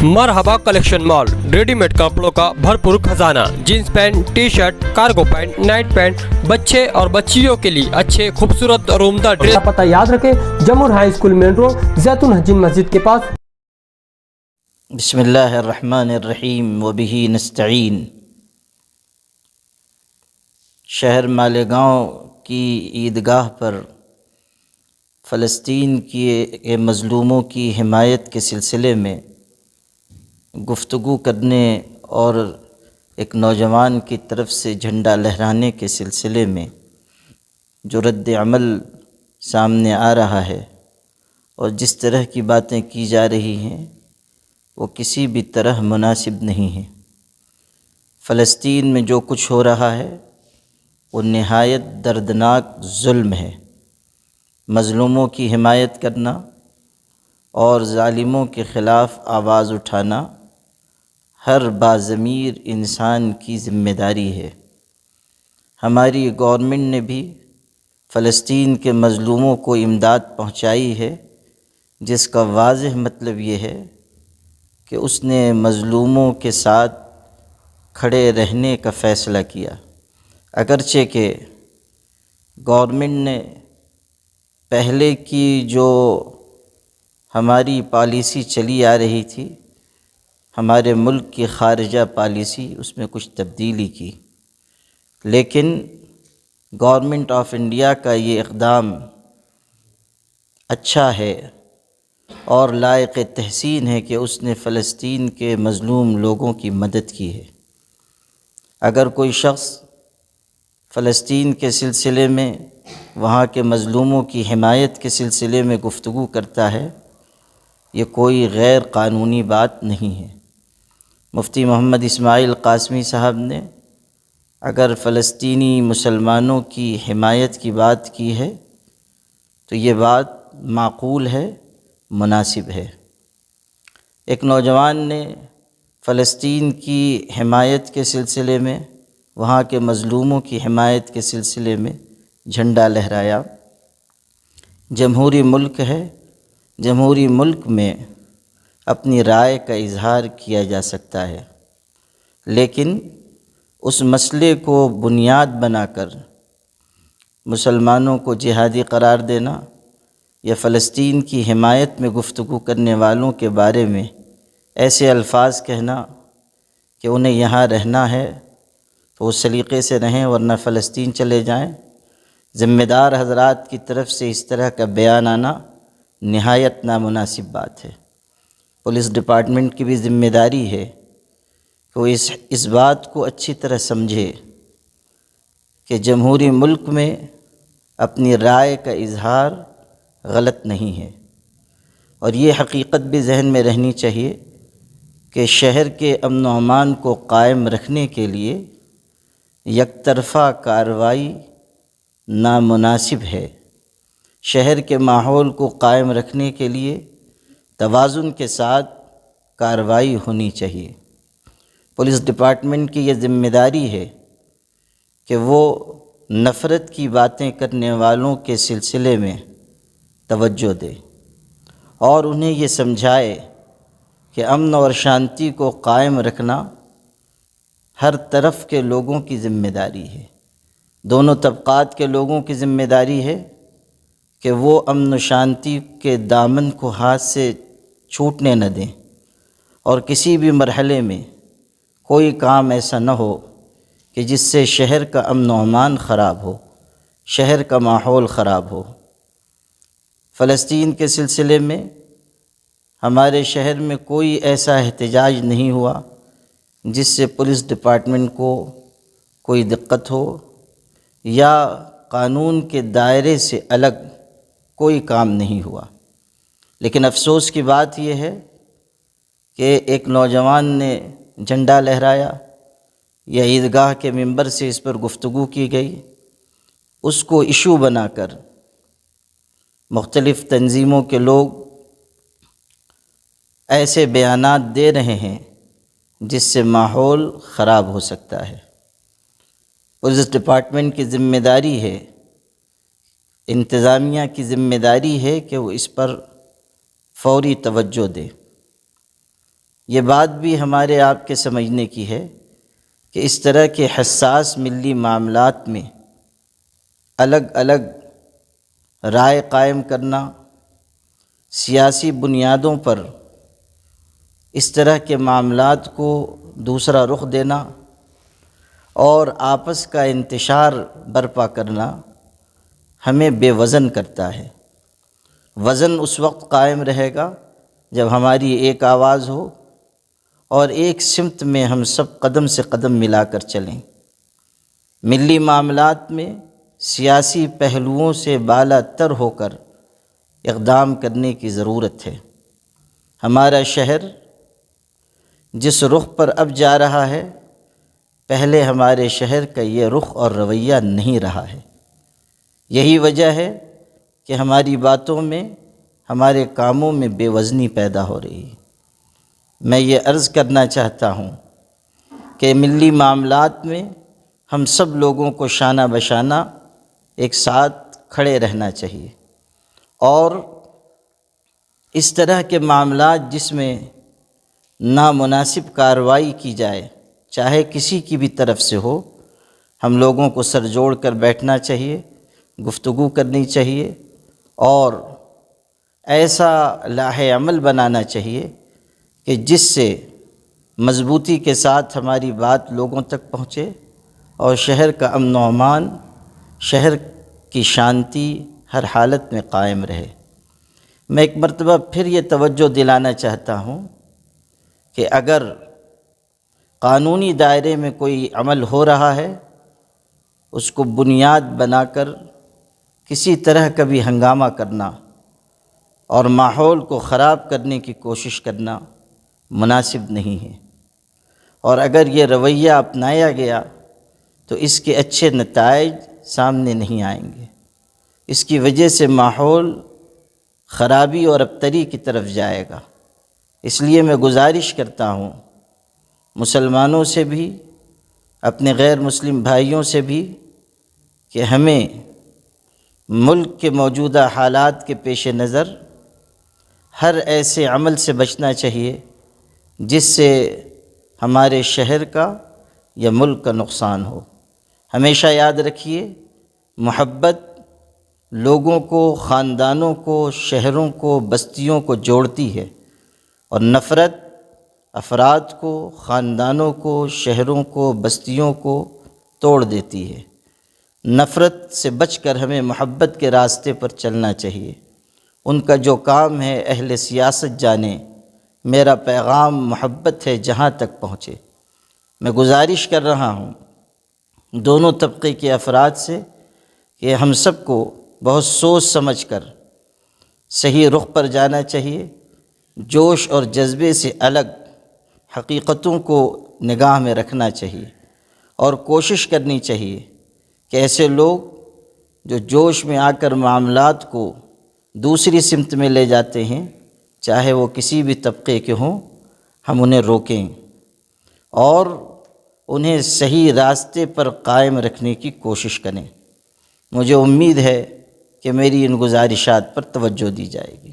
मरहबा collection mall, readymade कपड़ों का भरपूर खजाना, jeans pant, T shirt, cargo pant, night pant, बच्चे और बच्चियों के लिए अच्छे खूबसूरत और उम्दा ड्रेस। पता याद रखें, जमूर हाई स्कूल मेन रोड, जैतून हजीन मस्जिद के पास। बिस्मिल्लाहिर्रहमानिर्रहीम वबिही नस्तईन। शहर मालेगांव की ईदगाह पर फ़लस्तीन के मज़लूमों की हिमायत के सिलसिले में गुफ्तगू करने और एक नौजवान की तरफ से झंडा लहराने के सिलसिले में जो रद्द अमल सामने आ रहा है और जिस तरह की बातें की जा रही हैं वो किसी भी तरह मुनासिब नहीं है। फ़लस्तीन में जो कुछ हो रहा है वो निहायत दर्दनाक जुल्म है। मज़लूमों की हिमायत करना और ज़ालिमों के ख़िलाफ़ आवाज़ उठाना हर बाज़मीर इंसान की ज़िम्मेदारी है। हमारी गवर्नमेंट ने भी फ़लस्तीन के मज़लूमों को इमदाद पहुंचाई है, जिसका वाज़ेह मतलब ये है कि उसने मज़लूमों के साथ खड़े रहने का फ़ैसला किया। अगरचे कि गवर्नमेंट ने पहले की जो हमारी पॉलिसी चली आ रही थी, हमारे मुल्क की ख़ारिजा पॉलिसी, उसमें कुछ तब्दीली की, लेकिन गवर्नमेंट ऑफ इंडिया का ये इक़दाम अच्छा है और लायक तहसीन है कि उसने फ़लस्तीन के मज़लूम लोगों की मदद की है। अगर कोई शख़्स फ़लस्तीन के सिलसिले में, वहाँ के मज़लूमों की हिमायत के सिलसिले में गुफ्तगू करता है, ये कोई गैर क़ानूनी बात नहीं है। मुफ्ती मोहम्मद इस्माइल क़ासमी साहब ने अगर फ़लस्तीनी मुसलमानों की हिमायत की बात की है तो ये बात माक़ूल है, मुनासिब है। एक नौजवान ने फ़लस्तीन की हिमायत के सिलसिले में, वहाँ के मज़लूमों की हिमायत के सिलसिले में झंडा लहराया। जमहूरी मुल्क है, जमहूरी मुल्क में अपनी राय का इज़हार किया जा सकता है, लेकिन उस मसले को बुनियाद बनाकर मुसलमानों को जिहादी करार देना या फ़लस्तीन की हिमायत में गुफ्तगू करने वालों के बारे में ऐसे अल्फाज कहना कि उन्हें यहाँ रहना है तो उस सलीक़े से रहें वरना फ़लस्तीन चले जाएं, ज़िम्मेदार हज़रात की तरफ से इस तरह का बयान आना निहायत नामुनासिब बात है। पुलिस डिपार्टमेंट की भी ज़िम्मेदारी है कि वो इस बात को अच्छी तरह समझे कि जमहूरी मुल्क में अपनी राय का इज़हार गलत नहीं है, और ये हकीकत भी जहन में रहनी चाहिए कि शहर के अमन व अमान को कायम रखने के लिए यकतरफ़ा कार्रवाई नामुनासिब है। शहर के माहौल को कायम रखने के लिए तवाज़ुन के साथ कार्रवाई होनी चाहिए। पुलिस डिपार्टमेंट की ये ज़िम्मेदारी है कि वो नफ़रत की बातें करने वालों के सिलसिले में तवज्जो दे और उन्हें ये समझाए कि अमन और शांति को कायम रखना हर तरफ के लोगों की ज़िम्मेदारी है। दोनों तबक़ात के लोगों की ज़िम्मेदारी है कि वो अमन व शांति के दामन को हाथ से छूटने न दें और किसी भी मरहले में कोई काम ऐसा न हो कि जिससे शहर का अमन व अमान ख़राब हो, शहर का माहौल ख़राब हो। फ़लस्तीन के सिलसिले में हमारे शहर में कोई ऐसा एहतजाज नहीं हुआ जिससे पुलिस डिपार्टमेंट को कोई दिक्कत हो या कानून के दायरे से अलग कोई काम नहीं हुआ। लेकिन अफसोस की बात यह है कि एक नौजवान ने झंडा लहराया या ईदगाह के मिंबर से इस पर गुफ्तगू की गई, उसको इशू बनाकर मुख्तलिफ़ तंजीमों के लोग ऐसे बयानात दे रहे हैं जिससे माहौल ख़राब हो सकता है। पुलिस डिपार्टमेंट की ज़िम्मेदारी है, इंतज़ामिया की ज़िम्मेदारी है कि वो इस पर फ़ौरी तवज्जो दे یہ بات بھی ہمارے آپ کے سمجھنے کی ہے کہ اس طرح کے حساس ملی معاملات میں الگ الگ رائے قائم کرنا، سیاسی بنیادوں پر اس طرح کے معاملات کو دوسرا رخ دینا اور آپس کا انتشار برپا کرنا ہمیں بے وزن کرتا ہے۔ وزن اس وقت قائم رہے گا جب ہماری ایک آواز ہو اور ایک سمت میں ہم سب قدم سے قدم ملا کر چلیں۔ ملی معاملات میں سیاسی پہلوؤں سے بالا تر ہو کر اقدام کرنے کی ضرورت ہے۔ ہمارا شہر جس رخ پر اب جا رہا ہے، پہلے ہمارے شہر کا یہ رخ اور رویہ نہیں رہا ہے۔ یہی وجہ ہے کہ ہماری باتوں میں، ہمارے کاموں میں بے وزنی پیدا ہو رہی ہے۔ میں یہ عرض کرنا چاہتا ہوں کہ ملی معاملات میں ہم سب لوگوں کو شانہ بشانہ ایک ساتھ کھڑے رہنا چاہیے، اور اس طرح کے معاملات جس میں نامناسب کارروائی کی جائے، چاہے کسی کی بھی طرف سے ہو، ہم لوگوں کو سر جوڑ کر بیٹھنا چاہیے، گفتگو کرنی چاہیے، اور ایسا لاہ عمل بنانا چاہیے کہ جس سے مضبوطی کے ساتھ ہماری بات لوگوں تک پہنچے اور شہر کا امن و امان، شہر کی شانتی ہر حالت میں قائم رہے۔ میں ایک مرتبہ پھر یہ توجہ دلانا چاہتا ہوں کہ اگر قانونی دائرے میں کوئی عمل ہو رہا ہے، اس کو بنیاد بنا کر کسی طرح کا بھی ہنگامہ کرنا اور ماحول کو خراب کرنے کی کوشش کرنا مناسب نہیں ہے، اور اگر یہ رویہ اپنایا گیا تو اس کے اچھے نتائج سامنے نہیں آئیں گے۔ اس کی وجہ سے ماحول خرابی اور ابتری کی طرف جائے گا۔ اس لیے میں گزارش کرتا ہوں مسلمانوں سے بھی، اپنے غیر مسلم بھائیوں سے بھی، کہ ہمیں ملک کے موجودہ حالات کے پیش نظر ہر ایسے عمل سے بچنا چاہیے جس سے ہمارے شہر کا یا ملک کا نقصان ہو۔ ہمیشہ یاد رکھیے، محبت لوگوں کو، خاندانوں کو، شہروں کو، بستیوں کو جوڑتی ہے، اور نفرت افراد کو، خاندانوں کو، شہروں کو، بستیوں کو توڑ دیتی ہے۔ نفرت سے بچ کر ہمیں محبت کے راستے پر چلنا چاہیے۔ ان کا جو کام ہے اہل سیاست جانے، میرا پیغام محبت ہے جہاں تک پہنچے۔ میں گزارش کر رہا ہوں دونوں طبقے کے افراد سے کہ ہم سب کو بہت سوچ سمجھ کر صحیح رخ پر جانا چاہیے، جوش اور جذبے سے الگ حقیقتوں کو نگاہ میں رکھنا چاہیے، اور کوشش کرنی چاہیے کہ ایسے لوگ جو جوش میں آ کر معاملات کو دوسری سمت میں لے جاتے ہیں، چاہے وہ کسی بھی طبقے کے ہوں، ہم انہیں روکیں اور انہیں صحیح راستے پر قائم رکھنے کی کوشش کریں۔ مجھے امید ہے کہ میری ان گزارشات پر توجہ دی جائے گی۔